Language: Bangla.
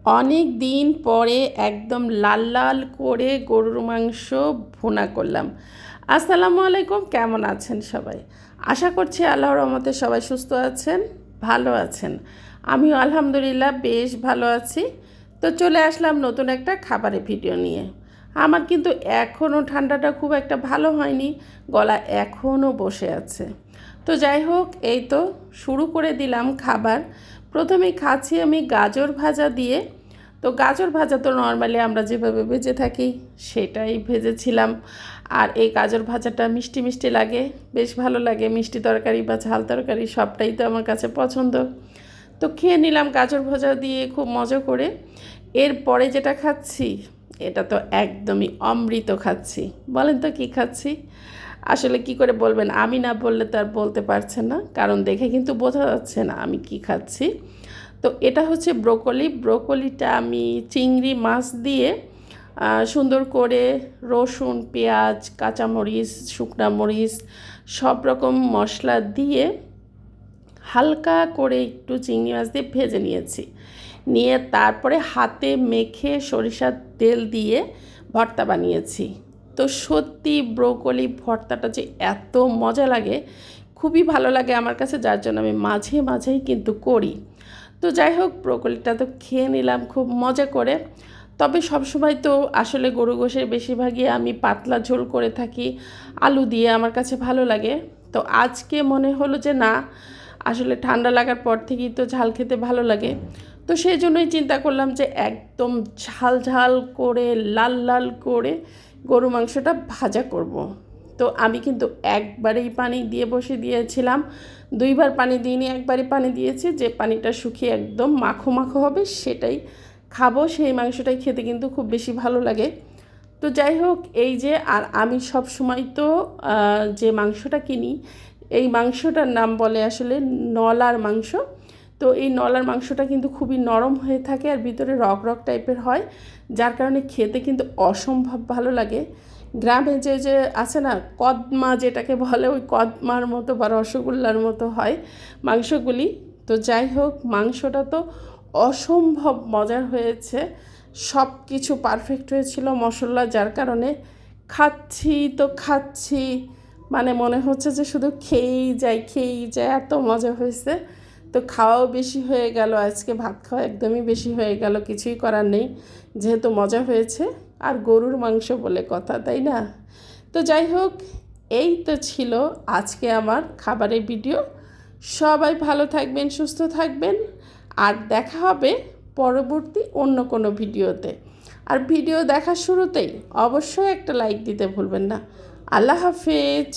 অনেক দিন পরে একদম লাল লাল করে গরুর মাংস ভুনা করলাম। আসসালামু আলাইকুম, কেমন আছেন সবাই? আশা করছি আল্লাহর রহমতে সবাই সুস্থ আছেন, ভালো আছেন। আমিও আলহামদুলিল্লাহ বেশ ভালো আছি। তো চলে আসলাম নতুন একটা খাবারের ভিডিও নিয়ে। আমার কিন্তু এখনও ঠান্ডাটা খুব একটা ভালো হয়নি, গলা এখনও বসে আছে। তো যাই হোক, এই তো শুরু করে দিলাম খাবার। প্রথমেই খাচ্ছি আমি গাজর ভাজা দিয়ে। তো গাজর ভাজা তো নর্মালি আমরা যেভাবে ভেজে থাকি সেটাই ভেজেছিলাম। আর এই গাজর ভাজাটা মিষ্টি মিষ্টি লাগে, বেশ ভালো লাগে। মিষ্টি তরকারি বা ঝাল তরকারি সবটাই তো আমার কাছে পছন্দ। তো খেয়ে নিলাম গাজর ভাজা দিয়ে খুব মজা করে। এরপরে যেটা খাচ্ছি এটা তো একদমই অমৃত খাচ্ছি। বলেন তো কী খাচ্ছি? আসলে কি করে বলবেন, আমি না বললে তো আর বলতে পারছেন না, কারণ দেখে কিন্তু বোঝা যাচ্ছে না আমি কি খাচ্ছি। তো এটা হচ্ছে ব্রোকলি। ব্রোকলিটা আমি চিংড়ি মাছ দিয়ে সুন্দর করে রসুন, পেঁয়াজ, কাঁচামরিচ, শুকনা মরিচ সব রকম মশলা দিয়ে হালকা করে একটু চিংড়ি মাছ দিয়ে ভেজে নিয়েছি। নিয়ে তারপরে হাতে মেখে সরিষার তেল দিয়ে ভর্তা বানিয়েছি। তো সত্যি ব্রোকলি ভর্তাটা যে এত মজা লাগে, খুবই ভালো লাগে আমার কাছে, যার জন্য আমি মাঝে মাঝেই কিন্তু করি। তো যাই হোক, ব্রোকলিটা তো খেয়ে নিলাম খুব মজা করে। তবে সবসময় তো আসলে গরু গোশের বেশিরভাগই আমি পাতলা ঝোল করে থাকি, আলু দিয়ে আমার কাছে ভালো লাগে। তো আজকে মনে হলো যে না, আসলে ঠান্ডা লাগার পর থেকেই তো ঝাল খেতে ভালো লাগে। তো সেই জন্যই চিন্তা করলাম যে একদম ঝাল ঝাল করে লাল লাল করে গরু মাংসটা ভাজা করব। তো আমি কিন্তু একবারেই পানি দিয়ে বসে দিয়েছিলাম, দুইবার পানি দিইনি, একবারই পানি দিয়েছি। যে পানিটা শুকিয়ে একদম মাখো মাখো হবে সেটাই খাবো, সেই মাংসটাই খেতে কিন্তু খুব বেশি ভালো লাগে। তো যাই হোক, এই যে, আর আমি সব সময় তো যে মাংসটা কিনি এই মাংসটার নাম বলে আসলে নলার মাংস। তো এই নলার মাংসটা কিন্তু খুবই নরম হয়ে থাকে আর ভিতরে রক রক টাইপের হয়, যার কারণে খেতে কিন্তু অসম্ভব ভালো লাগে। গ্রামে যে যে আছে না কদমা যেটাকে বলে, ওই কদমার মতো বা রসগোল্লার মতো হয় মাংসগুলি। তো যাই হোক, মাংসটা তো অসম্ভব মজার হয়েছে, সব কিছু পারফেক্ট হয়েছিল মশলা, যার কারণে খাচ্ছি তো খাচ্ছি, মানে মনে হচ্ছে যে শুধু খেয়েই যায়, এত মজা হয়েছে। তো খাওয়াও বেশি হয়ে গেল, আজকে ভাত খাওয়া একদমই বেশি হয়ে গেল, কিছুই করার নেই, যেহেতু মজা হয়েছে। আর গরুর মাংস বলে কথা, তাই না? তো যাই হোক, এই তো ছিল আজকে আমার খাবারের ভিডিও। সবাই ভালো থাকবেন, সুস্থ থাকবেন, আর দেখা হবে পরবর্তী অন্য কোনো ভিডিওতে। আর ভিডিও দেখার শুরুতেই অবশ্যই একটা লাইক দিতে ভুলবেন না। আল্লাহ হাফেজ।